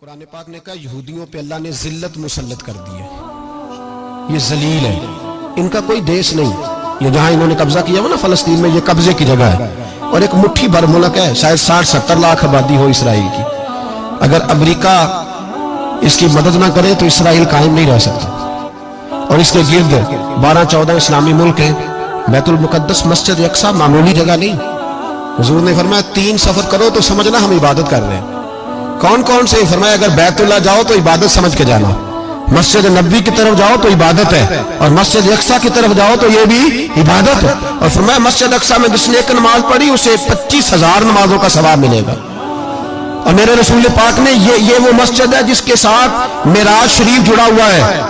قرآن پاک نے کہا یہودیوں پہ اللہ نے ذلت مسلط کر دی ہے، یہ ذلیل ہے، ان کا کوئی دیش نہیں، یہ جہاں انہوں نے قبضہ کیا ہوا نا فلسطین میں، یہ قبضے کی جگہ ہے اور ایک مٹھی بھر ملک ہے، شاید 60-70 لاکھ آبادی ہو اسرائیل کی۔ اگر امریکہ اس کی مدد نہ کرے تو اسرائیل قائم نہیں رہ سکتا، اور اس کے گرد 12-14 اسلامی ملک ہیں۔ بیت المقدس مسجد اقصیٰ معمولی جگہ نہیں، حضور نے فرمایا 3 سفر کرو تو سمجھنا ہم عبادت کر رہے ہیں۔ کون کون سے؟ فرمایا اگر بیت اللہ جاؤ تو عبادت سمجھ کے جانا، مسجد نبوی کی طرف جاؤ تو عبادت ہے، اور مسجد اقصیٰ کی طرف جاؤ تو یہ بھی عبادت ہے۔ اور فرمایا مسجد اقصیٰ میں جس نے ایک نماز پڑھی اسے 25,000 نمازوں کا ثواب ملے گا۔ اور میرے رسول پاک نے یہ وہ مسجد ہے جس کے ساتھ معراج شریف جڑا ہوا ہے۔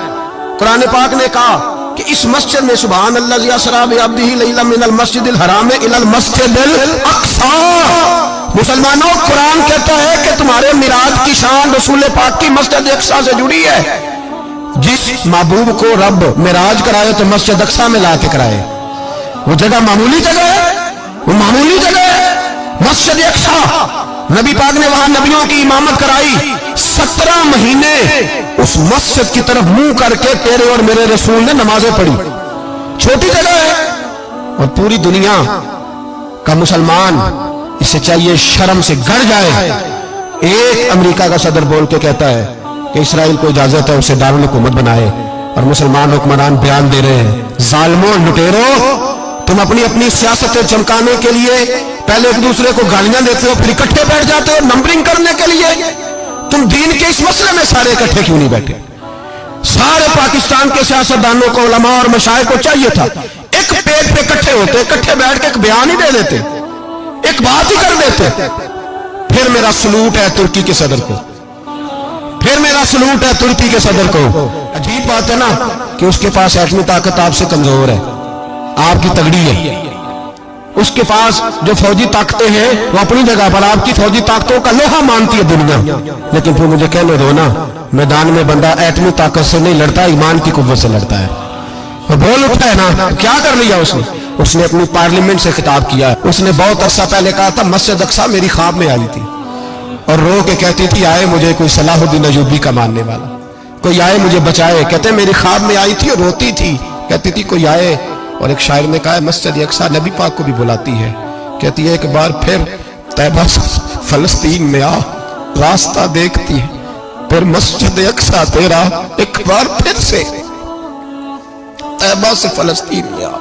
قرآن پاک نے کہا کہ اس مسجد میں سبحان اللہ اسریٰ بعبدہ لیلا من المسجد الحرام الی المسجد الاقصیٰ۔ مسلمانوں، قرآن کہتا ہے کہ تمہارے معراج کی شان رسول پاک کی مسجد اقصیٰ سے جڑی ہے۔ جس محبوب کو رب معراج کرائے تو مسجد اقصیٰ میں لا کے کرائے۔ وہ جگہ معمولی جگہ ہے، وہ معمولی جگہ ہے مسجد اقصیٰ۔ نبی پاک نے وہاں نبیوں کی امامت کرائی، 17 مہینے اس مسجد کی طرف منہ کر کے تیرے اور میرے رسول نے نمازیں پڑھی۔ چھوٹی جگہ ہے، اور پوری دنیا کا مسلمان اسے چاہیے شرم سے گڑ جائے۔ ایک امریکہ کا صدر بول کے کہتا ہے کہ اسرائیل کو اجازت ہے اسے دارالحکومت بنائے، اور مسلمان حکمران بیان دے رہے ہیں ظالموں، لٹیروں، تم اپنی سیاستیں چمکانے کے لیے پہلے ایک دوسرے کو گالیاں دیتے ہو، پھر اکٹھے بیٹھ جاتے ہو نمبرنگ کرنے کے لیے۔ تم دین کے اس مسئلے میں سارے اکٹھے کیوں نہیں بیٹھے؟ سارے پاکستان کے سیاستدانوں کو، علماء اور مشائخ کو چاہیے تھا ایک پیج پہ اکٹھے ہوتے، اکٹھے بیٹھ کے ایک بیان ہی دے دیتے، ایک بات ہی کر دیتے۔ پھر میرا سلوٹ ہے ترکی کے صدر کو، پھر میرا سلوٹ ہے ترکی کے صدر کو۔ عجیب بات ہے نا کہ اس کے پاس ایٹمی طاقت آپ سے کمزور ہے، آپ کی تگڑی ہے۔ اس کے پاس جو فوجی طاقتیں ہیں وہ اپنی جگہ پر آپ کی فوجی طاقتوں کا لوہا مانتی ہے دنیا، لیکن پھر مجھے کہنے دو نا، میدان میں بندہ ایٹمی طاقت سے نہیں لڑتا، ایمان کی قوت سے لڑتا ہے۔ وہ بول اٹھتا ہے نا، کیا کر لیا اس نے اپنی پارلیمنٹ سے خطاب کیا۔ اس نے بہت عرصہ پہلے کہا تھا مسجد اقصیٰ میری خواب میں آئی تھی، اور رو کے کہتی تھی آئے مجھے کوئی صلاح الدین ایوبی کا ماننے والا، کوئی آئے مجھے بچائے۔ کہتے میری خواب میں آئی تھی اور روتی تھی، کہتی تھی کوئی آئے۔ اور ایک شاعر نے کہا ہے مسجد اقصیٰ نبی پاک کو بھی بلاتی ہے، کہتی ہے ایک بار پھر طیبہ فلسطین میں آ، راستہ دیکھتی ہے پھر مسجد اقصیٰ تیرا، ایک بار پھر سے طیبہ سے فلسطین میں آ،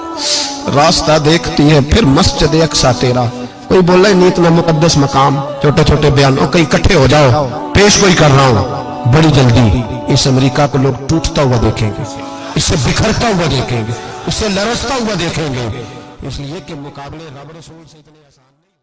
راستہ دیکھتی ہے پھر مسجد اقصیٰ تیرا۔ کوئی بول رہا ہے نہیں اتنا مقدس مقام، چھوٹے چھوٹے بیانوں، کہیں اکٹھے ہو جاؤ، پیش کوئی کر رہا ہوں بڑی جلدی۔ اس امریکہ کو لوگ ٹوٹتا ہوا دیکھیں گے، اس سے بکھرتا ہوا دیکھیں گے، اس سے لرزتا ہوا دیکھیں گے، اس لیے کہ مقابلے رب رسول سے اتنے آسان نہیں۔